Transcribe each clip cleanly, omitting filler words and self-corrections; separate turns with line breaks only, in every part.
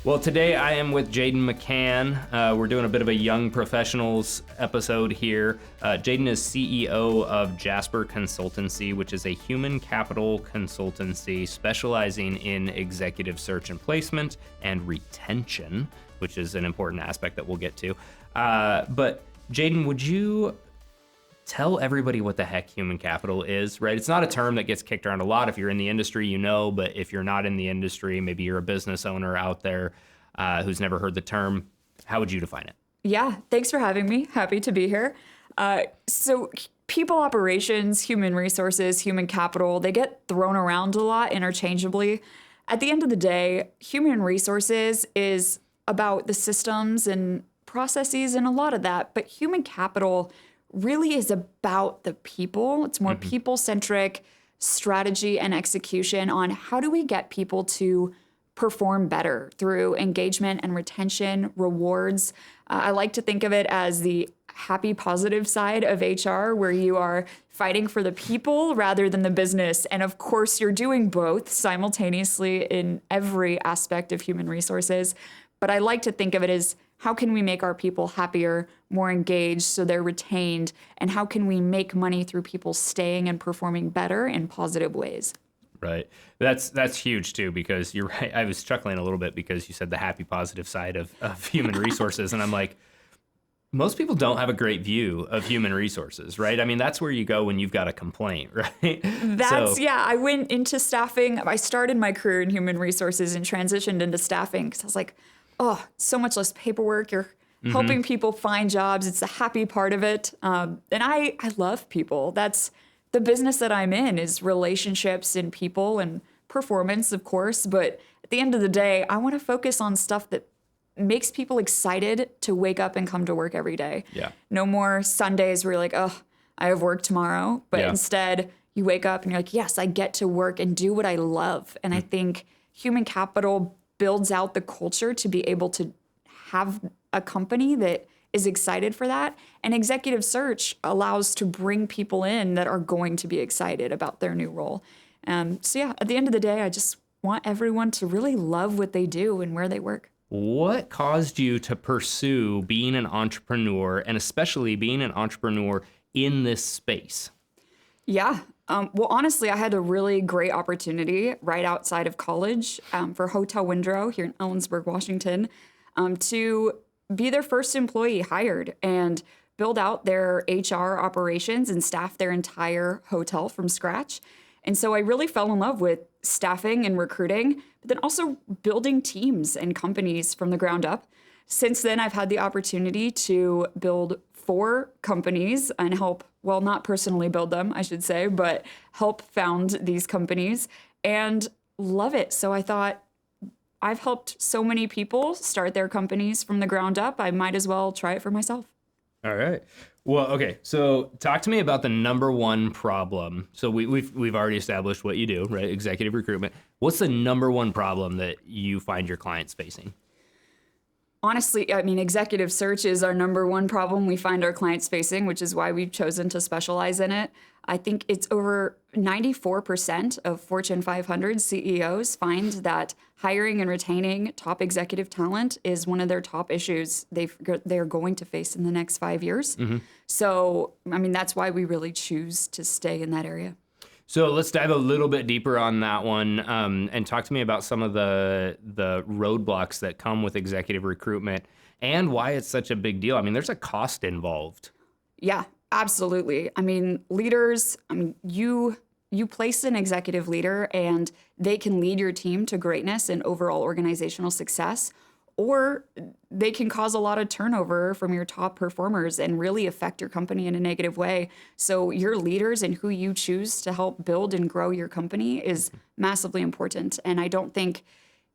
Well, today I am with Jaidin McCann. We're doing a bit of a young professionals episode here. Jaidin is CEO of Jasper Consultancy, which is a human capital consultancy specializing in executive search and placement and retention, which is an important aspect that we'll get to. But Jaidin, would you tell everybody what the heck human capital is, right? It's not a term that gets kicked around a lot. If you're in the industry, you know, but if you're not in the industry, maybe you're a business owner out there who's never heard the term, how would you define it?
Yeah, thanks for having me. Happy to be here. So people operations, human resources, human capital, they get thrown around a lot interchangeably. At the end of the day, human resources is about the systems and processes and a lot of that, but human capital really is about the people. It's more people-centric strategy and execution on how do we get people to perform better through engagement and retention, rewards. I like to think of it as the happy, positive side of HR, where you are fighting for the people rather than the business. And of course, you're doing both simultaneously in every aspect of human resources. But I like to think of it as how can we make our people happier, more engaged so they're retained, and how can we make money through people staying and performing better in positive ways?
Right. That's huge too, because you're right. I was chuckling a little bit because you said the happy, positive side of human resources. And I'm like, most people don't have a great view of human resources, right? I mean, that's where you go when you've got a complaint, right?
I went into staffing. I started my career in human resources and transitioned into staffing because I was like, oh, so much less paperwork. You're helping people find jobs. It's the happy part of it. And I love people. That's the business that I'm in, is relationships and people and performance, of course. But at the end of the day, I want to focus on stuff that makes people excited to wake up and come to work every day.
Yeah.
No more Sundays where you're like, oh, I have work tomorrow. But instead, you wake up and you're like, yes, I get to work and do what I love. And I think human capital builds out the culture to be able to have a company that is excited for that. And executive search allows to bring people in that are going to be excited about their new role. At the end of the day, I just want everyone to really love what they do and where they work.
What caused you to pursue being an entrepreneur, and especially being an entrepreneur in this space?
Yeah. Well, honestly, I had a really great opportunity right outside of college for Hotel Windrow here in Ellensburg, Washington, to be their first employee hired and build out their HR operations and staff their entire hotel from scratch. And so I really fell in love with staffing and recruiting, but then also building teams and companies from the ground up. Since then, I've had the opportunity to build 4 companies and help, well, not personally build them, I should say, but help found these companies and love it. So I thought, I've helped so many people start their companies from the ground up. I might as well try it for myself.
All right. Well, okay. So talk to me about the number one problem. So we've already established what you do, right? Executive recruitment. What's the number one problem that you find your clients facing?
Honestly, I mean, executive search is our number one problem we find our clients facing, which is why we've chosen to specialize in it. I think it's over 94% of Fortune 500 CEOs find that hiring and retaining top executive talent is one of their top issues they're going to face in the next 5 years. So, I mean, that's why we really choose to stay in that area.
So let's dive a little bit deeper on that one and talk to me about some of the roadblocks that come with executive recruitment and why it's such a big deal. I mean, there's a cost involved.
Yeah, absolutely. I mean, leaders, you place an executive leader and they can lead your team to greatness and overall organizational success, or they can cause a lot of turnover from your top performers and really affect your company in a negative way. So your leaders and who you choose to help build and grow your company is massively important. And I don't think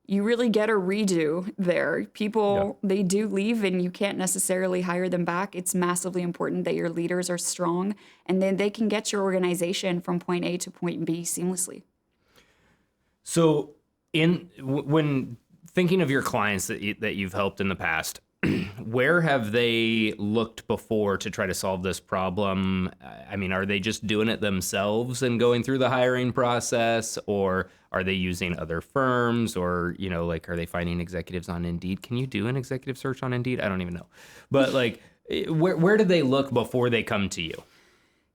you really get a redo there. People, they do leave and you can't necessarily hire them back. It's massively important that your leaders are strong and then they can get your organization from point A to point B seamlessly.
So when thinking of your clients that you've helped in the past, where have they looked before to try to solve this problem? I mean, are they just doing it themselves and going through the hiring process, or are they using other firms, or, like, are they finding executives on Indeed? Can you do an executive search on Indeed? I don't even know. But like, where do they look before they come to you?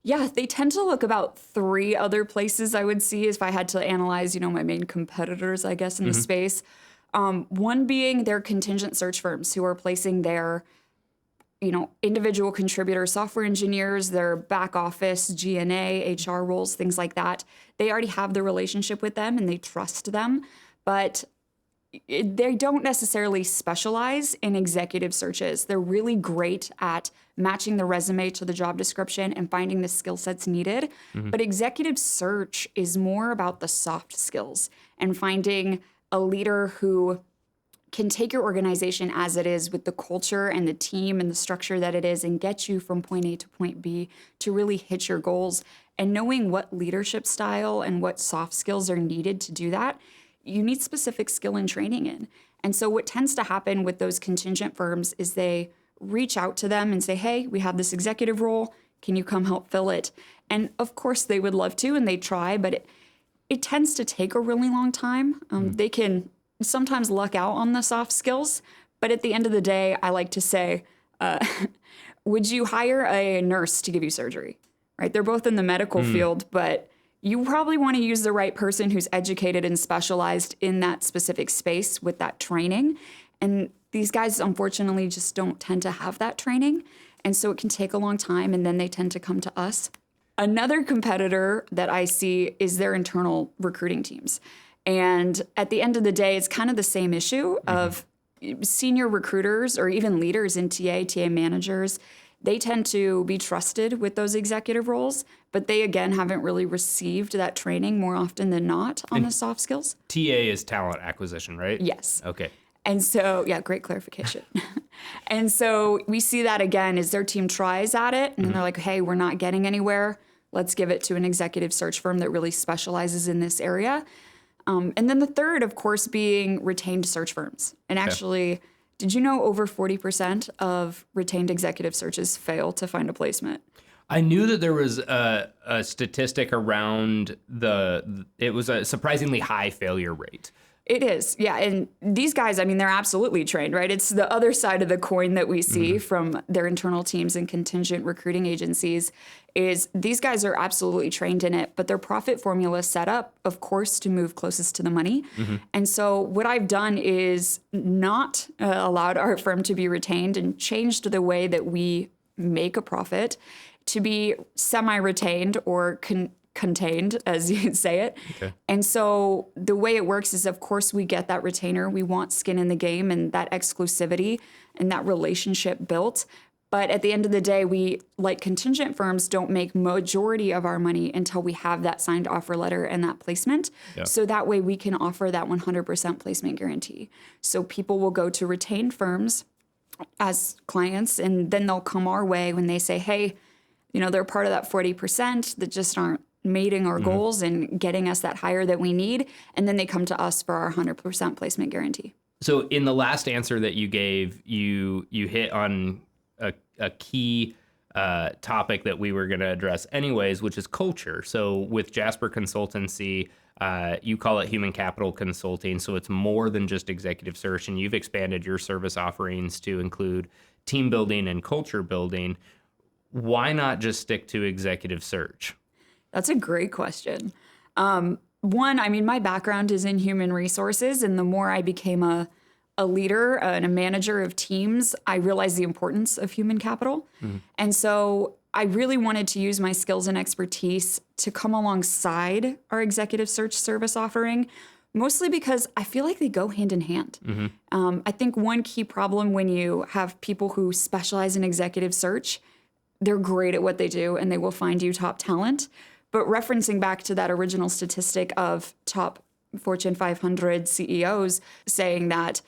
Yeah, they tend to look about 3 other places I would see if I had to analyze, my main competitors, I guess, in the space. One being their contingent search firms who are placing their, individual contributor software engineers, their back office, G&A, HR roles, things like that. They already have the relationship with them and they trust them, but they don't necessarily specialize in executive searches. They're really great at matching the resume to the job description and finding the skill sets needed. But executive search is more about the soft skills and finding a leader who can take your organization as it is with the culture and the team and the structure that it is and get you from point A to point B to really hit your goals. And knowing what leadership style and what soft skills are needed to do that, you need specific skill and training in. And so what tends to happen with those contingent firms is they reach out to them and say, hey, we have this executive role. Can you come help fill it? And of course they would love to, and they try, but it tends to take a really long time. They can sometimes luck out on the soft skills, but at the end of the day, I like to say, would you hire a nurse to give you surgery? Right? They're both in the medical field, but you probably want to use the right person who's educated and specialized in that specific space with that training. And these guys, unfortunately, just don't tend to have that training. And so it can take a long time, and then they tend to come to us. Another competitor that I see is their internal recruiting teams. And at the end of the day, it's kind of the same issue of senior recruiters or even leaders in TA managers. They tend to be trusted with those executive roles, but they, again, haven't really received that training more often than not on the soft skills.
TA is talent acquisition, right?
Yes.
Okay.
And so, yeah, great clarification. And so we see that again as their team tries at it and they're like, hey, we're not getting anywhere. Let's give it to an executive search firm that really specializes in this area. And then the third, of course, being retained search firms. And actually, did you know over 40% of retained executive searches fail to find a placement?
I knew that there was a statistic around it was a surprisingly high failure rate.
It is, yeah. And these guys, I mean, they're absolutely trained, right? It's the other side of the coin that we see from their internal teams and contingent recruiting agencies is these guys are absolutely trained in it, but their profit formula is set up, of course, to move closest to the money. And so what I've done is not allowed our firm to be retained and changed the way that we make a profit to be semi-retained or contained, as you say it. Okay. And so the way it works is, of course, we get that retainer. We want skin in the game and that exclusivity and that relationship built. But at the end of the day, we, like contingent firms, don't make majority of our money until we have that signed offer letter and that placement. Yeah. So that way we can offer that 100% placement guarantee. So people will go to retained firms as clients, and then they'll come our way when they say, hey, they're part of that 40% that just aren't meeting our goals and getting us that hire that we need. And then they come to us for our 100% placement guarantee. So
in the last answer that you gave, you hit on a key topic that we were going to address anyways, which is culture. So with Jasper Consultancy, you call it human capital consulting. So it's more than just executive search, and you've expanded your service offerings to include team building and culture building. Why not just stick to executive search? That's a great question. One, I mean, my background is in human resources, and the more I became a leader and a manager of teams, I realized the importance of human capital. And so I really wanted to use my skills and expertise to come alongside our executive search service offering, mostly because I feel like they go hand in hand. I think one key problem when you have people who specialize in executive search, they're great at what they do and they will find you top talent. But referencing back to that original statistic of top Fortune 500 CEOs saying that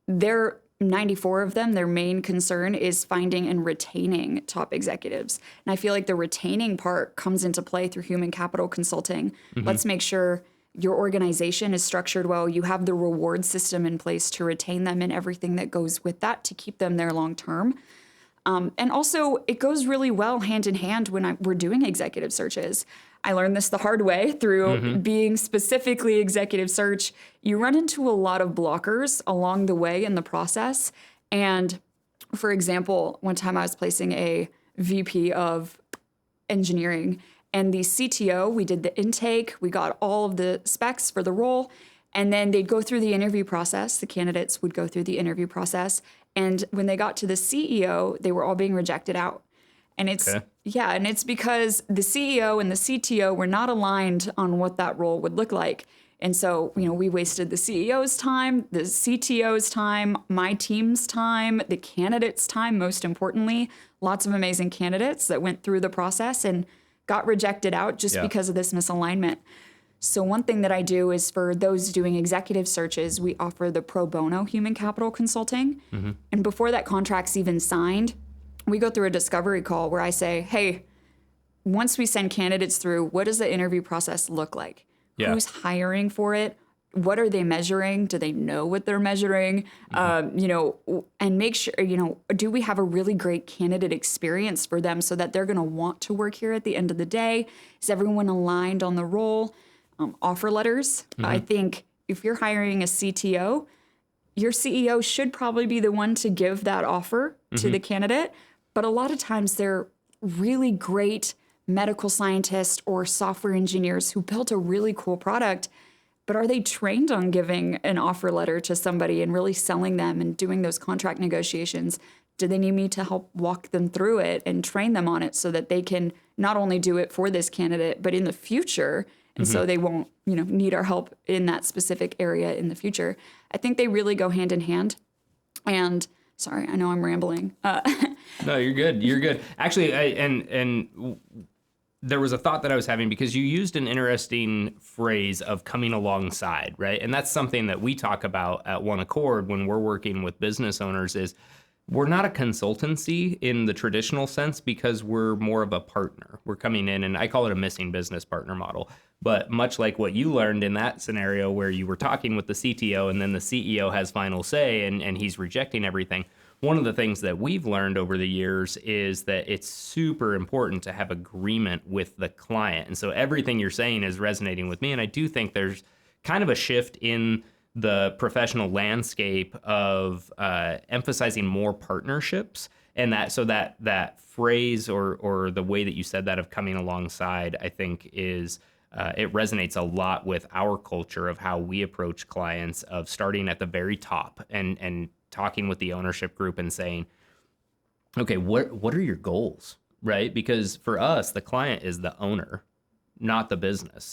94 of them, their main concern is finding and retaining top executives. And I feel like the retaining part comes into play through human capital consulting. Let's make sure,
your organization is structured well, you have the reward system in place to retain them and everything that goes with that to keep them there long term. And also, it goes really well hand in hand when we're doing executive searches. I learned this the hard way through being specifically executive search. You run into a lot of blockers along the way in the process. And for example, one time I was placing a VP of engineering, and the CTO, we did the intake, we got all of the specs for the role, and then they'd go through the interview process. The candidates would go through the interview process. And when they got to the CEO, they were all being rejected out. And it's, and it's because the CEO and the CTO were not aligned on what that role would look like. And so, we wasted the CEO's time, the CTO's time, my team's time, the candidate's time, most importantly. Lots of amazing candidates that went through the process and got rejected out just because of this misalignment. So one thing that I do is for those doing executive searches, we offer the pro bono human capital consulting. And before that contract's even signed, we go through a discovery call where I say, hey, once we send candidates through, what does the interview process look like? Who's hiring for it? What are they measuring? Do they know what they're measuring? And make sure, do we have a really great candidate experience for them so that they're going to want to work here at the end of the day? Is everyone aligned on the role? Offer letters. I think if you're hiring a CTO, your CEO should probably be the one to give that offer to the candidate. But a lot of times they're really great medical scientists or software engineers who built a really cool product. But are they trained on giving an offer letter to somebody and really selling them and doing those contract negotiations? Do they need me to help walk them through it and train them on it so that they can not only do it for this candidate, but in the future, and so they won't, need our help in that specific area in the future? I think they really go hand in hand. And sorry, I know I'm rambling.
No, you're good. You're good. Actually, there was a thought that I was having because you used an interesting phrase of coming alongside, right? And that's something that we talk about at OneAccord when we're working with business owners is we're not a consultancy in the traditional sense because we're more of a partner. We're coming in, and I call it a missing business partner model. But much like what you learned in that scenario where you were talking with the CTO and then the CEO has final say and he's rejecting everything, one of the things that we've learned over the years is that it's super important to have agreement with the client. And so everything you're saying is resonating with me. And I do think there's kind of a shift in the professional landscape of emphasizing more partnerships, and that phrase or the way that you said that of coming alongside, I think is it resonates a lot with our culture of how we approach clients, of starting at the very top and talking with the ownership group and saying, okay, what are your goals, right? Because for us, the client is the owner, not the business.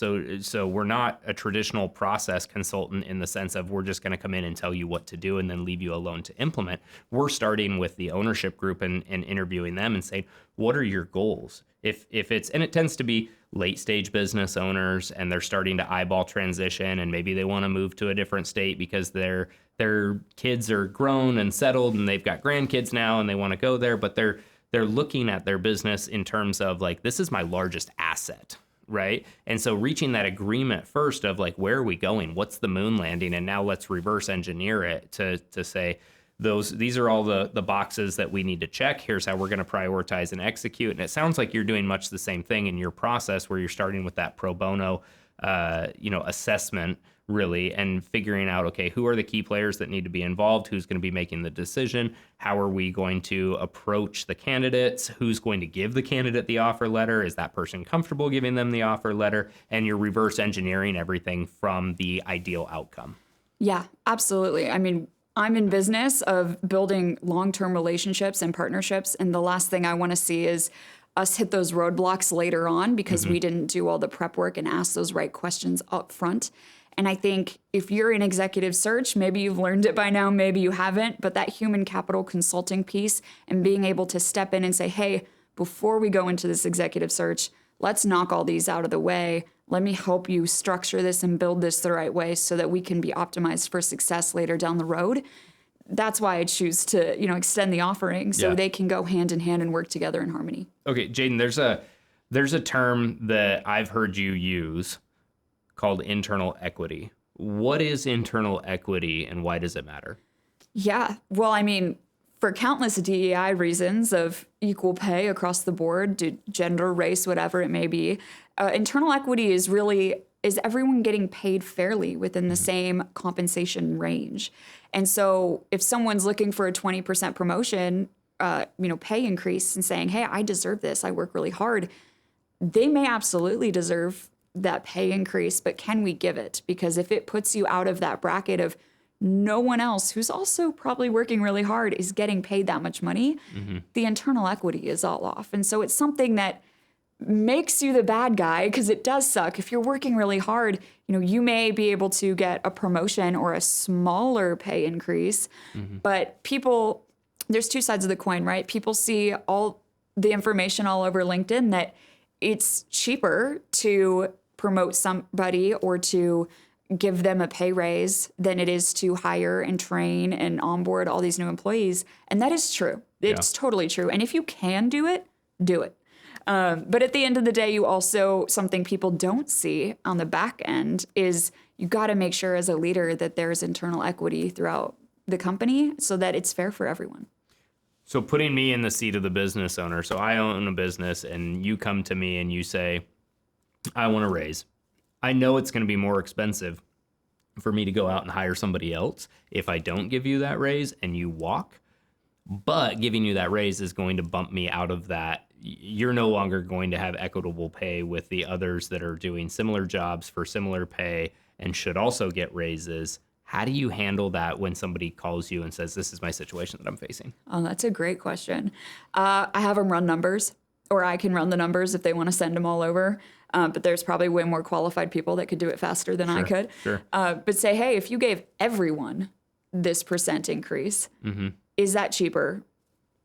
So we're not a traditional process consultant in the sense of we're just going to come in and tell you what to do and then leave you alone to implement. We're starting with the ownership group and interviewing them and saying, what are your goals? If it's, and it tends to be late stage business owners and they're starting to eyeball transition and maybe they want to move to a different state because their kids are grown and settled and they've got grandkids now and they want to go there, but they're looking at their business in terms of like, this is my largest asset. Right. And so reaching that agreement first of like, where are we going? What's the moon landing? And now let's reverse engineer it to say these are all the boxes that we need to check. Here's how we're going to prioritize and execute. And it sounds like you're doing much the same thing in your process where you're starting with that pro bono, assessment really, and figuring out, okay, who are the key players that need to be involved? Who's going to be making the decision? How are we going to approach the candidates? Who's going to give the candidate the offer letter? Is that person comfortable giving them the offer letter? And you're reverse engineering everything from the ideal outcome.
Yeah, absolutely. I mean, I'm in business of building long-term relationships and partnerships. And the last thing I want to see is us hit those roadblocks later on because we didn't do all the prep work and ask those right questions up front. And I think if you're in executive search, maybe you've learned it by now, maybe you haven't, but that human capital consulting piece and being able to step in and say, hey, before we go into this executive search, let's knock all these out of the way. Let me help you structure this and build this the right way so that we can be optimized for success later down the road. That's why I choose to, extend the offering so they can go hand in hand and work together in harmony.
Okay, Jaidin, there's a term that I've heard you use called internal equity. What is internal equity and why does it matter?
Yeah. Well, I mean, for countless DEI reasons of equal pay across the board, gender, race, whatever it may be, internal equity is everyone getting paid fairly within the same compensation range. And so if someone's looking for a 20% promotion, pay increase and saying, hey, I deserve this, I work really hard, they may absolutely deserve that pay increase, but can we give it? Because if it puts you out of that bracket of no one else who's also probably working really hard is getting paid that much money, the internal equity is all off. And so it's something that makes you the bad guy because it does suck. If you're working really hard, you may be able to get a promotion or a smaller pay increase, but there's two sides of the coin, right? People see all the information all over LinkedIn that it's cheaper to promote somebody or to give them a pay raise than it is to hire and train and onboard all these new employees. And that is true. It's totally true. And if you can do it, do it. But at the end of the day, something people don't see on the back end is you got to make sure as a leader that there's internal equity throughout the company so that it's fair for everyone.
So putting me in the seat of the business owner. So I own a business and you come to me and you say, I want a raise. I know it's going to be more expensive for me to go out and hire somebody else if I don't give you that raise and you walk. But giving you that raise is going to bump me out of that. You're no longer going to have equitable pay with the others that are doing similar jobs for similar pay and should also get raises. How do you handle that when somebody calls you and says, this is my situation that I'm facing?
Oh, that's a great question. I have them run numbers, or I can run the numbers if they want to send them all over. But there's probably way more qualified people that could do it faster than I could.
Sure.
But say, hey, if you gave everyone this % increase, is that cheaper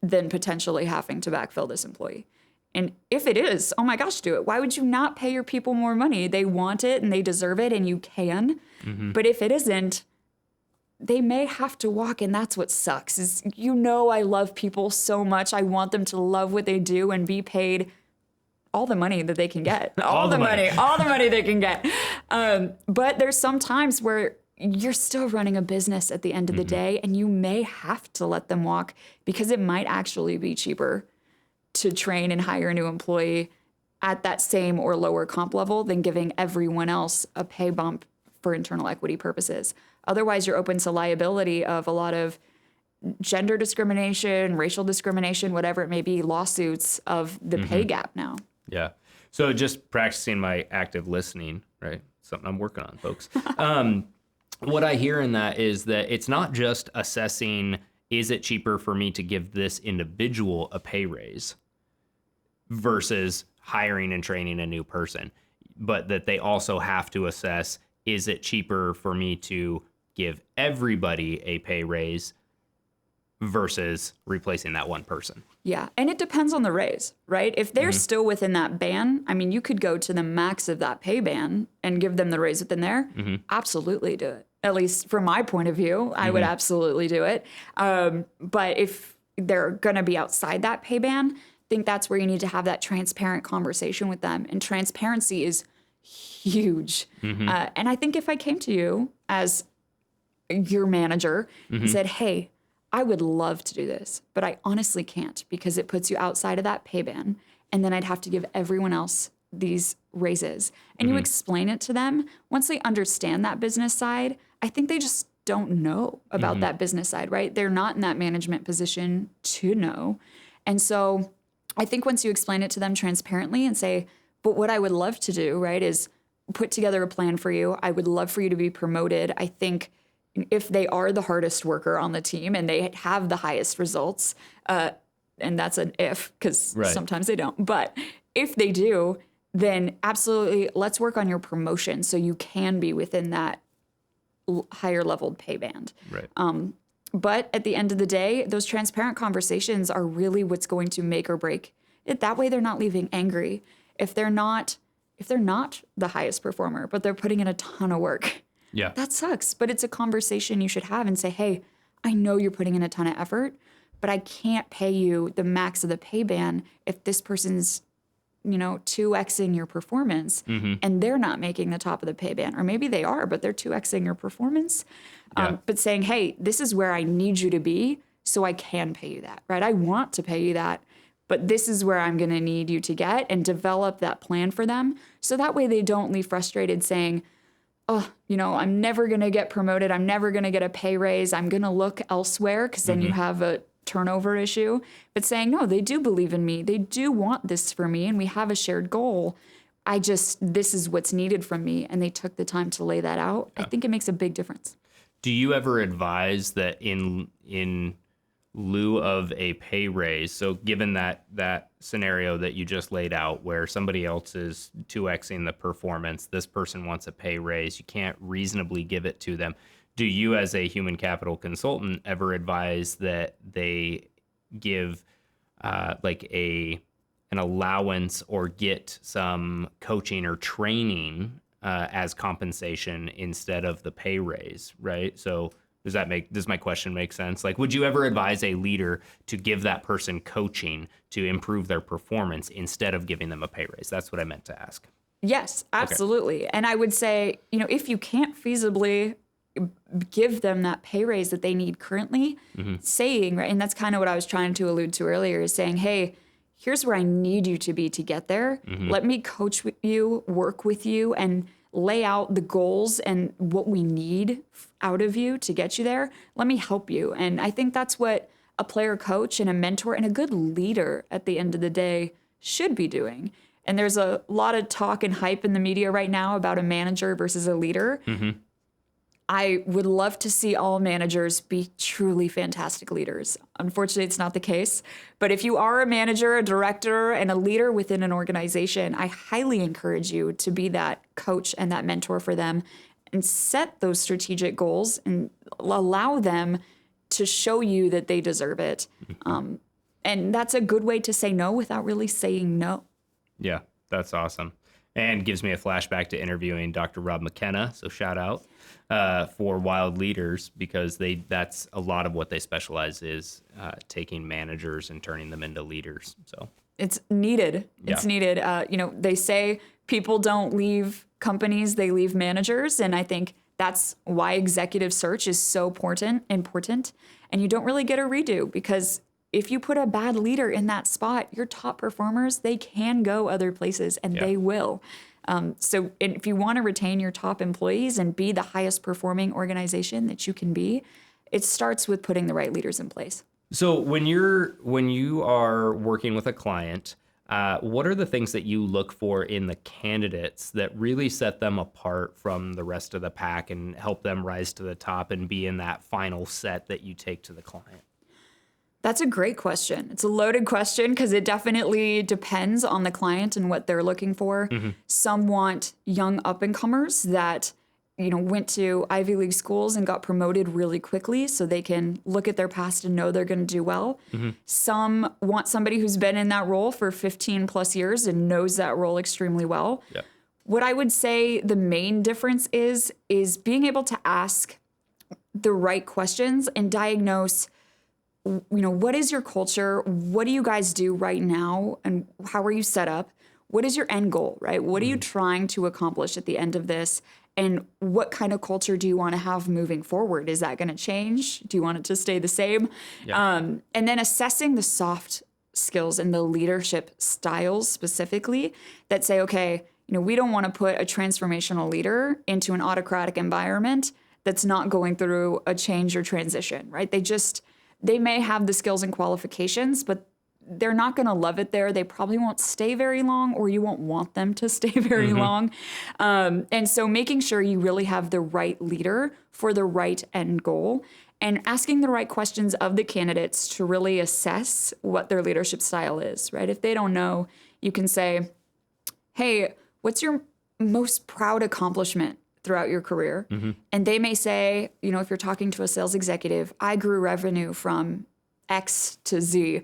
than potentially having to backfill this employee? And if it is, oh my gosh, do it. Why would you not pay your people more money? They want it and they deserve it and you can. But if it isn't, they may have to walk, and that's what sucks. Is I love people so much. I want them to love what they do and be paid all the money that they can get. all the money they can get. But there's some times where you're still running a business at the end of the day, and you may have to let them walk because it might actually be cheaper to train and hire a new employee at that same or lower comp level than giving everyone else a pay bump for internal equity purposes. Otherwise, you're open to liability of a lot of gender discrimination, racial discrimination, whatever it may be, lawsuits of the pay gap now.
Yeah. So just practicing my active listening, right? Something I'm working on, folks. What I hear in that is that it's not just assessing, is it cheaper for me to give this individual a pay raise versus hiring and training a new person, but that they also have to assess, is it cheaper for me to give everybody a pay raise versus replacing that one person?
Yeah, and it depends on the raise, right? If they're still within that band, I mean, you could go to the max of that pay band and give them the raise within there. Absolutely do it. At least from my point of view, I would absolutely do it. But if they're going to be outside that pay band, I think that's where you need to have that transparent conversation with them. And transparency is huge. And I think if I came to you as your manager and said, hey, I would love to do this, but I honestly can't because it puts you outside of that pay band. And then I'd have to give everyone else these raises. And you explain it to them. Once they understand that business side, I think they just don't know about that business side, right? They're not in that management position to know. And so I think once you explain it to them transparently and say, but what I would love to do, right, is put together a plan for you. I would love for you to be promoted. I think if they are the hardest worker on the team and they have the highest results, and that's an if, because sometimes they don't, but if they do, then absolutely let's work on your promotion so you can be within that higher leveled pay band.
Right.
But at the end of the day, those transparent conversations are really what's going to make or break it. That way they're not leaving angry. If they're not the highest performer, but they're putting in a ton of work, that sucks. But it's a conversation you should have and say, hey, I know you're putting in a ton of effort, but I can't pay you the max of the pay band if this person's 2xing your performance and they're not making the top of the pay band, or maybe they are, but they're 2xing your performance. But saying, hey, this is where I need you to be so I can pay you that, right? I want to pay you that, but this is where I'm going to need you to get, and develop that plan for them. So that way they don't leave frustrated saying, oh, I'm never going to get promoted. I'm never going to get a pay raise. I'm going to look elsewhere, because then you have a turnover issue. But saying, no, they do believe in me. They do want this for me, and we have a shared goal. This is what's needed from me. And they took the time to lay that out. I think it makes a big difference.
Do you ever advise that in lieu of a pay raise, so given that scenario that you just laid out where somebody else is 2xing the performance, this person wants a pay raise, you can't reasonably give it to them. Do you, as a human capital consultant, ever advise that they give an allowance or get some coaching or training as compensation instead of the pay raise, right? So does my question make sense? Like, would you ever advise a leader to give that person coaching to improve their performance instead of giving them a pay raise? That's what I meant to ask.
Yes, absolutely. Okay. And I would say, if you can't feasibly give them that pay raise that they need currently, saying, right, and that's kind of what I was trying to allude to earlier, is saying, hey, here's where I need you to be to get there. Let me coach with you, work with you, and lay out the goals and what we need out of you to get you there. Let me help you. And I think that's what a player coach and a mentor and a good leader at the end of the day should be doing. And there's a lot of talk and hype in the media right now about a manager versus a leader. I would love to see all managers be truly fantastic leaders. Unfortunately, it's not the case. But if you are a manager, a director, and a leader within an organization, I highly encourage you to be that coach and that mentor for them, and set those strategic goals and allow them to show you that they deserve it. And that's a good way to say no without really saying no.
Yeah, that's awesome. And gives me a flashback to interviewing Dr. Rob McKenna. So shout out for Wild Leaders, because that's a lot of what they specialize is taking managers and turning them into leaders. So
it's needed. It's needed. They say people don't leave companies, they leave managers. And I think that's why executive search is so important. And you don't really get a redo, because if you put a bad leader in that spot, your top performers, they can go other places, and they will. So if you want to retain your top employees and be the highest performing organization that you can be, it starts with putting the right leaders in place.
So when you are working with a client, what are the things that you look for in the candidates that really set them apart from the rest of the pack and help them rise to the top and be in that final set that you take to the client?
That's a great question. It's a loaded question, because it definitely depends on the client and what they're looking for. Some want young up-and-comers that, went to Ivy League schools and got promoted really quickly so they can look at their past and know they're going to do well. Some want somebody who's been in that role for 15 plus years and knows that role extremely well. What I would say the main difference is being able to ask the right questions and diagnose, what is your culture? What do you guys do right now? And how are you set up? What is your end goal, right? What are you trying to accomplish at the end of this? And what kind of culture do you want to have moving forward? Is that going to change? Do you want it to stay the same? And then assessing the soft skills and the leadership styles specifically that say, okay, we don't want to put a transformational leader into an autocratic environment that's not going through a change or transition, right? They may have the skills and qualifications, but they're not going to love it there. They probably won't stay very long, or you won't want them to stay very long. And so making sure you really have the right leader for the right end goal, and asking the right questions of the candidates to really assess what their leadership style is, right? If they don't know, you can say, hey, what's your most proud accomplishment throughout your career? And they may say, if you're talking to a sales executive, I grew revenue from X to Z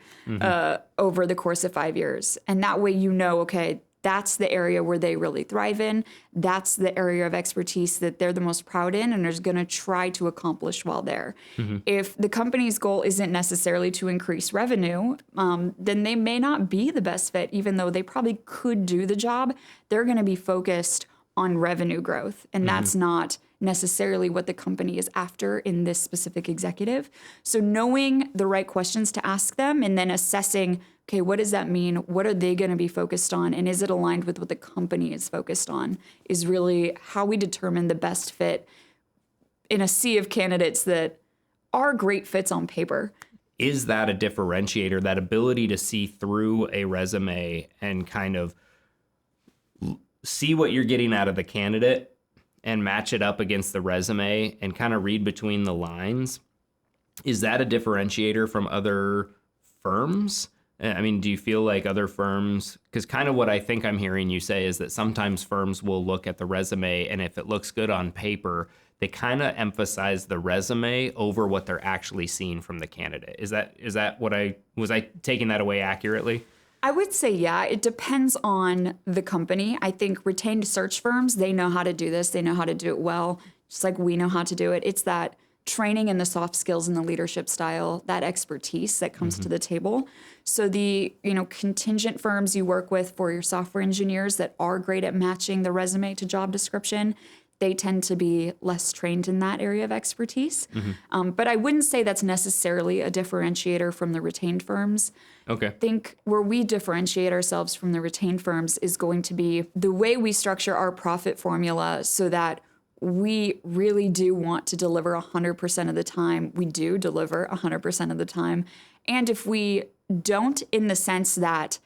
over the course of 5 years. And that way, okay, that's the area where they really thrive in. That's the area of expertise that they're the most proud in and is going to try to accomplish while there. If the company's goal isn't necessarily to increase revenue, then they may not be the best fit, even though they probably could do the job. They're going to be focused on revenue growth, and that's not necessarily what the company is after in this specific executive. So knowing the right questions to ask them and then assessing, okay, what does that mean? What are they going to be focused on? And is it aligned with what the company is focused on is really how we determine the best fit in a sea of candidates that are great fits on paper.
Is that a differentiator, that ability to see through a resume and kind of see what you're getting out of the candidate and match it up against the resume and kind of read between the lines? Is that a differentiator from other firms? I mean, do you feel like other firms, because kind of what I think I'm hearing you say is that sometimes firms will look at the resume, and if it looks good on paper, they kind of emphasize the resume over what they're actually seeing from the candidate. Is that what was I taking that away accurately?
I would say, yeah, it depends on the company. I think retained search firms, they know how to do this. They know how to do it well, just like we know how to do it. It's that training and the soft skills and the leadership style, that expertise that comes to the table. So the, contingent firms you work with for your software engineers that are great at matching the resume to job description, they tend to be less trained in that area of expertise. But I wouldn't say that's necessarily a differentiator from the retained firms.
Okay.
I think where we differentiate ourselves from the retained firms is going to be the way we structure our profit formula so that we really do want to deliver 100% of the time. We do deliver 100% of the time. And if we don't, in the sense that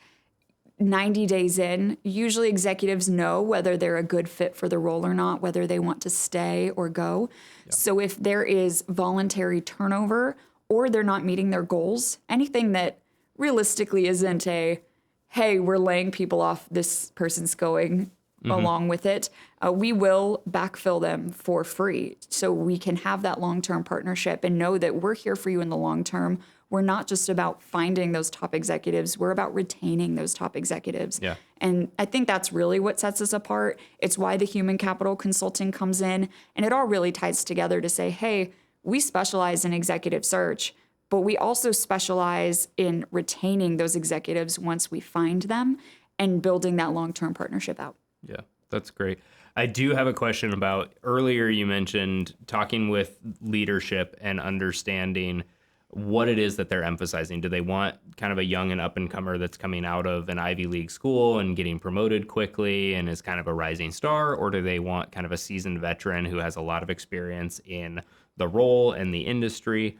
90 days in, usually executives know whether they're a good fit for the role or not, whether they want to stay or go. Yeah. So if there is voluntary turnover or they're not meeting their goals, anything that realistically isn't a, hey, we're laying people off, this person's going along with it, we will backfill them for free. So we can have that long-term partnership and know that we're here for you in the long term. We're not just about finding those top executives. We're about retaining those top executives.
Yeah.
And I think that's really what sets us apart. It's why the human capital consulting comes in. And it all really ties together to say, hey, we specialize in executive search, but we also specialize in retaining those executives once we find them and building that long-term partnership out.
Yeah, that's great. I do have a question about, earlier you mentioned talking with leadership and understanding what it is that they're emphasizing. Do they want kind of a young and up-and-comer that's coming out of an Ivy League school and getting promoted quickly and is kind of a rising star? Or do they want kind of a seasoned veteran who has a lot of experience in the role and the industry?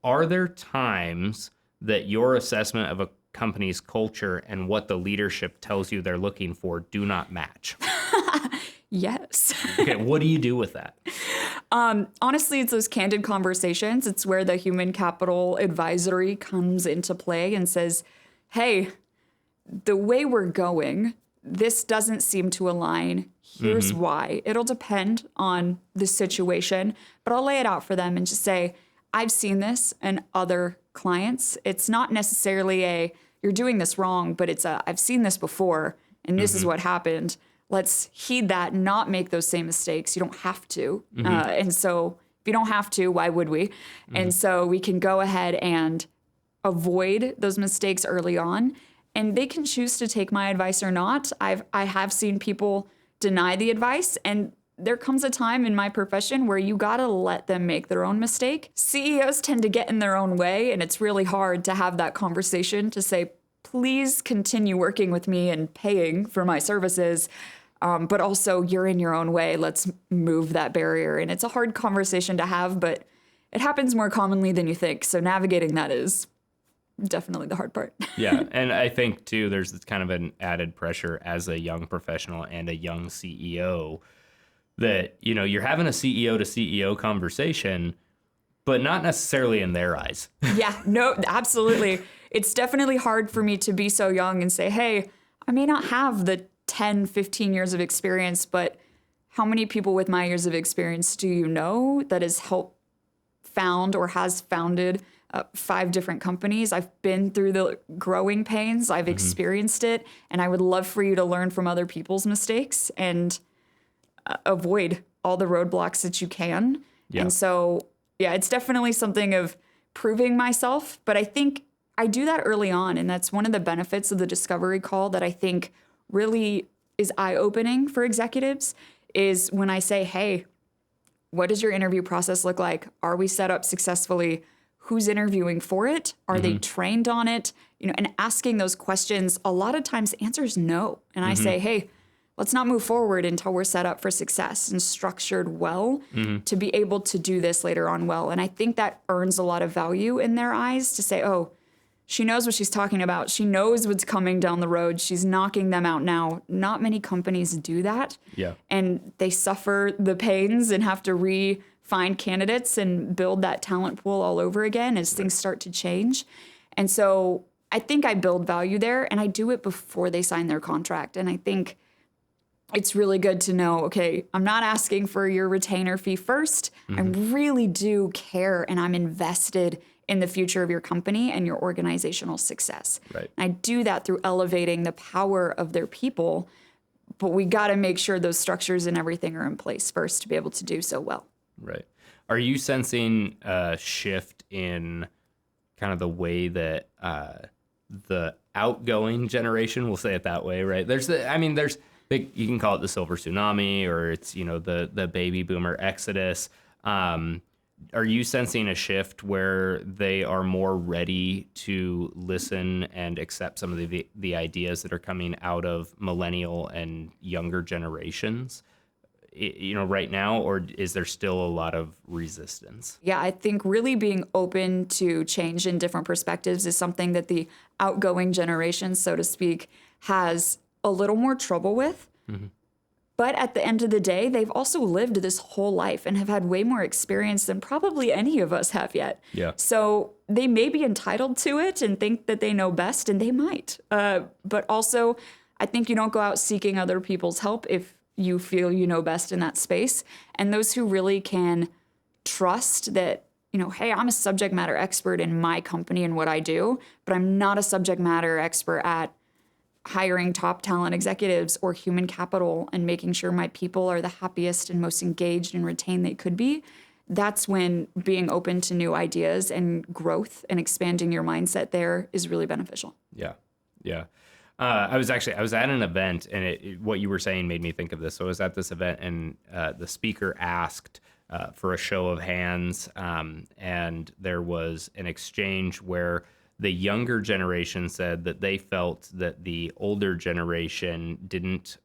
Are there times that your assessment of a company's culture and what the leadership tells you they're looking for do not match?
Yes.
Okay, what do you do with that?
Honestly, it's those candid conversations. It's where the human capital advisory comes into play and says, hey, the way we're going, this doesn't seem to align. Here's why. It'll depend on the situation, but I'll lay it out for them and just say, I've seen this in other clients. It's not necessarily a, you're doing this wrong, but it's a, I've seen this before and this is what happened. Let's heed that, not make those same mistakes. You don't have to. And so if you don't have to, why would we? And so we can go ahead and avoid those mistakes early on. And they can choose to take my advice or not. I have seen people deny the advice, and there comes a time in my profession where you gotta let them make their own mistake. CEOs tend to get in their own way, and it's really hard to have that conversation to say, please continue working with me and paying for my services. But also, you're in your own way. Let's move that barrier. And it's a hard conversation to have, but it happens more commonly than you think. So navigating that is definitely the hard part.
Yeah. And I think, too, there's this kind of an added pressure as a young professional and a young CEO that, you're having a CEO to CEO conversation, but not necessarily in their eyes.
Yeah, no, absolutely. It's definitely hard for me to be so young and say, hey, I may not have the 10, 15 years of experience, but how many people with my years of experience do you know that has helped found or has founded 5 different companies. I've been through the growing pains. I've experienced it. And I would love for you to learn from other people's mistakes and avoid all the roadblocks that you can.
Yeah.
And so, yeah, it's definitely something of proving myself. But I think I do that early on. And that's one of the benefits of the discovery call that I think really is eye-opening for executives is when I say, hey, what does your interview process look like? Are we set up successfully? Who's interviewing for it? Are they trained on it? And asking those questions, a lot of times the answer is no. And I say, hey, let's not move forward until we're set up for success and structured well to be able to do this later on well. And I think that earns a lot of value in their eyes to say, oh, she knows what she's talking about. She knows what's coming down the road. She's knocking them out now. Not many companies do that.
Yeah.
And they suffer the pains and have to find candidates and build that talent pool all over again as things start to change. And so I think I build value there, and I do it before they sign their contract. And I think it's really good to know, okay, I'm not asking for your retainer fee first. I really do care, and I'm invested in the future of your company and your organizational success.
Right.
And I do that through elevating the power of their people, but we got to make sure those structures and everything are in place first to be able to do so well.
Right. Are you sensing a shift in kind of the way that the outgoing generation, we'll say it that way, right? You can call it the Silver Tsunami, or it's, the baby boomer exodus. Are you sensing a shift where they are more ready to listen and accept some of the ideas that are coming out of millennial and younger generations, right now, or is there still a lot of resistance?
Yeah, I think really being open to change in different perspectives is something that the outgoing generation, so to speak, has a little more trouble with. But at the end of the day, they've also lived this whole life and have had way more experience than probably any of us have yet.
Yeah.
So they may be entitled to it and think that they know best, and they might. But also, I think you don't go out seeking other people's help if you feel you know best in that space. And those who really can trust that, hey, I'm a subject matter expert in my company and what I do, but I'm not a subject matter expert at hiring top talent executives or human capital and making sure my people are the happiest and most engaged and retained they could be. That's when being open to new ideas and growth and expanding your mindset there is really beneficial.
Yeah. Yeah. I was at an event, and what you were saying made me think of this. So I was at this event, and the speaker asked for a show of hands, and there was an exchange where the younger generation said that they felt that the older generation didn't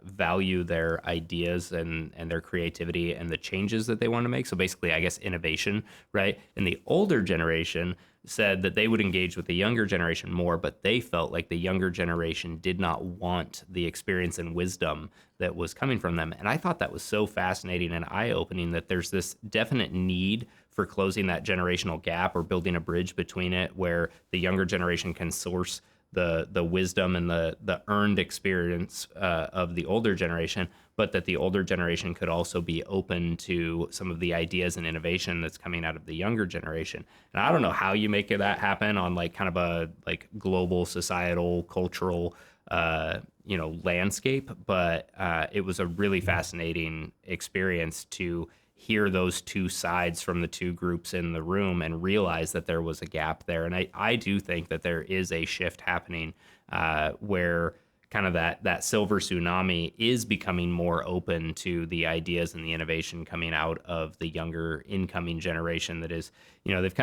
value their ideas and their creativity and the changes that they want to make. So basically, I guess, innovation, right? And the older generation said that they would engage with the younger generation more, but they felt like the younger generation did not want the experience and wisdom that was coming from them. And I thought that was so fascinating and eye-opening that there's this definite need for closing that generational gap or building a bridge between it, where the younger generation can source the wisdom and the earned experience of the older generation, but that the older generation could also be open to some of the ideas and innovation that's coming out of the younger generation. And I don't know how you make that happen on kind of a global societal cultural landscape, but it was a really fascinating experience to hear those two sides from the two groups in the room and realize that there was a gap there. And I do think that there is a shift happening where kind of that Silver Tsunami is becoming more open to the ideas and the innovation coming out of the younger incoming generation that is, they've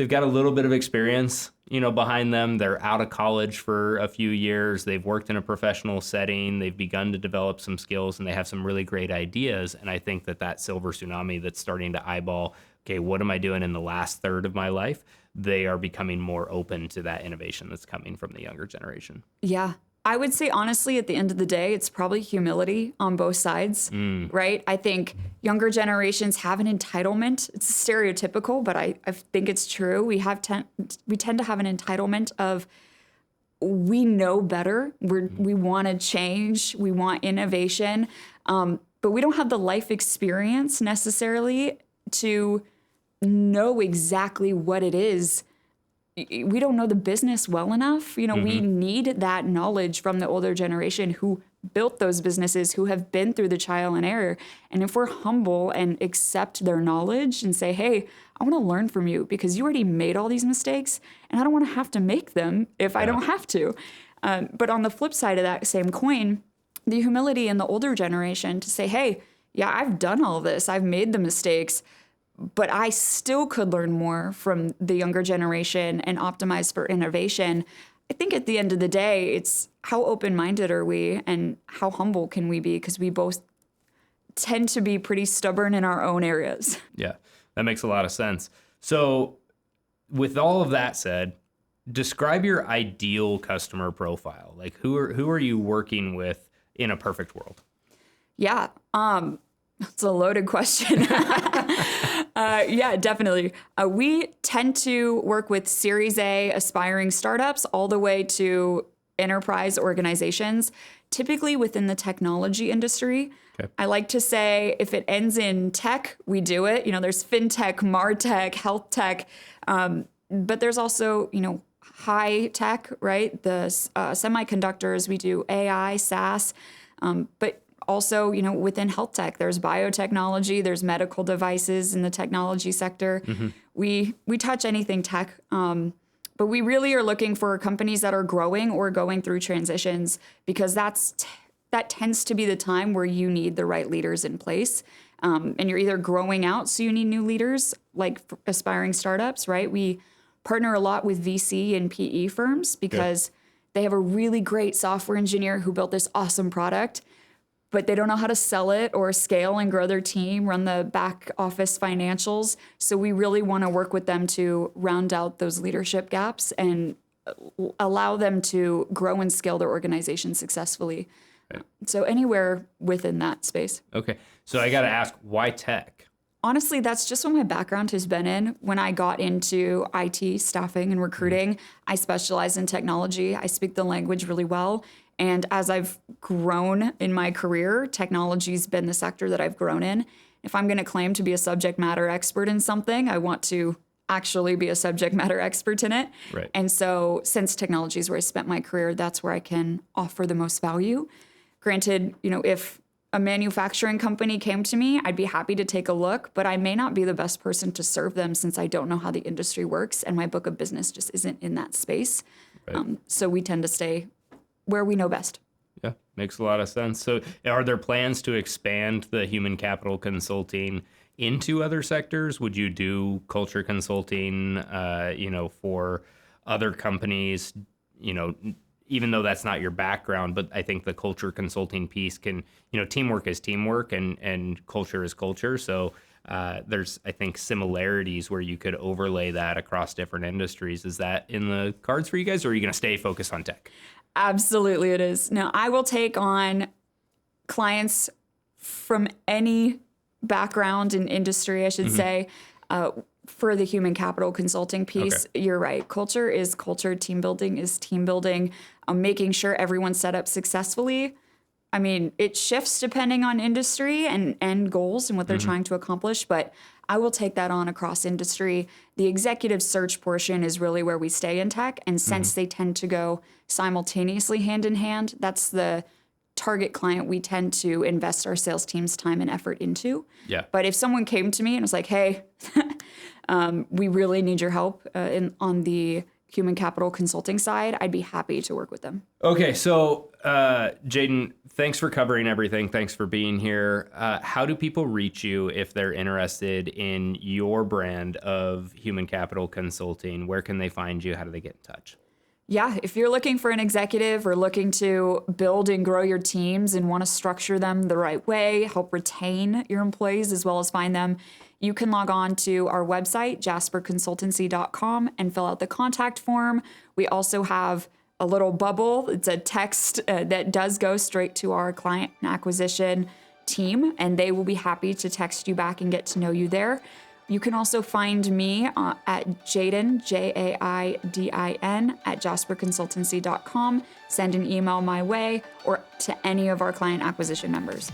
got a little bit of experience, behind them. They're out of college for a few years. They've worked in a professional setting. They've begun to develop some skills, and they have some really great ideas. And I think that Silver Tsunami that's starting to eyeball, okay, what am I doing in the last third of my life? They are becoming more open to that innovation that's coming from the younger generation.
Yeah. I would say, honestly, at the end of the day, it's probably humility on both sides, right? I think younger generations have an entitlement. It's stereotypical, but I think it's true. We tend to have an entitlement of, we know better. We want to change. We want innovation. But we don't have the life experience necessarily to know exactly what it is. We don't know the business well enough. We need that knowledge from the older generation who built those businesses, who have been through the trial and error. And if we're humble and accept their knowledge and say, hey, I want to learn from you because you already made all these mistakes and I don't want to have to make them if I don't have to. But on the flip side of that same coin, the humility in the older generation to say, hey, yeah, I've done all this. I've made the mistakes, but I still could learn more from the younger generation and optimize for innovation. I think at the end of the day, it's how open-minded are we and how humble can we be? Because we both tend to be pretty stubborn in our own areas.
Yeah, that makes a lot of sense. So with all of that said, describe your ideal customer profile. Like who are you working with in a perfect world?
Yeah, it's a loaded question. Yeah, definitely. We tend to work with Series A aspiring startups all the way to enterprise organizations, typically within the technology industry. Okay. I like to say if it ends in tech, we do it. There's fintech, martech, health tech, but there's also, high tech, right? The semiconductors, we do AI, SaaS, but also, within health tech, there's biotechnology, there's medical devices in the technology sector. We touch anything tech, but we really are looking for companies that are growing or going through transitions because that tends to be the time where you need the right leaders in place. And you're either growing out, so you need new leaders, like aspiring startups, right? We partner a lot with VC and PE firms because they have a really great software engineer who built this awesome product, but they don't know how to sell it or scale and grow their team, run the back office financials. So we really want to work with them to round out those leadership gaps and allow them to grow and scale their organization successfully. Right. So anywhere within that space.
Okay. So I got to ask, why tech?
Honestly, that's just what my background has been in. When I got into IT staffing and recruiting, I specialize in technology. I speak the language really well. And as I've grown in my career, technology's been the sector that I've grown in. If I'm going to claim to be a subject matter expert in something, I want to actually be a subject matter expert in it.
Right.
And so since technology is where I spent my career, that's where I can offer the most value. Granted, if a manufacturing company came to me, I'd be happy to take a look, but I may not be the best person to serve them since I don't know how the industry works and my book of business just isn't in that space. Right. So we tend to stay where we know best.
Yeah, makes a lot of sense. So are there plans to expand the human capital consulting into other sectors? Would you do culture consulting, for other companies, even though that's not your background, but I think the culture consulting piece can, teamwork is teamwork and culture is culture. So there's, I think, similarities where you could overlay that across different industries. Is that in the cards for you guys, or are you going to stay focused on tech?
Absolutely it is. Now, I will take on clients from any background in industry, I should say, for the human capital consulting piece. Okay. You're right. Culture is culture. Team building is team building. Making sure everyone's set up successfully. I mean, it shifts depending on industry and end goals and what they're trying to accomplish, but I will take that on across industry. The executive search portion is really where we stay in tech, and since they tend to go simultaneously hand in hand, that's the target client we tend to invest our sales team's time and effort into. Yeah. But if someone came to me and was like, hey, we really need your help on the human capital consulting side, I'd be happy to work with them.
Okay, so Jaidin, thanks for covering everything. Thanks for being here. How do people reach you if they're interested in your brand of human capital consulting? Where can they find you? How do they get in touch?
Yeah, if you're looking for an executive or looking to build and grow your teams and want to structure them the right way, help retain your employees as well as find them, you can log on to our website, jasperconsultancy.com, and fill out the contact form. We also have a little bubble. It's a text that does go straight to our client acquisition team, and they will be happy to text you back and get to know you there. You can also find me at Jaidin, Jaidin, at jasperconsultancy.com. Send an email my way or to any of our client acquisition members.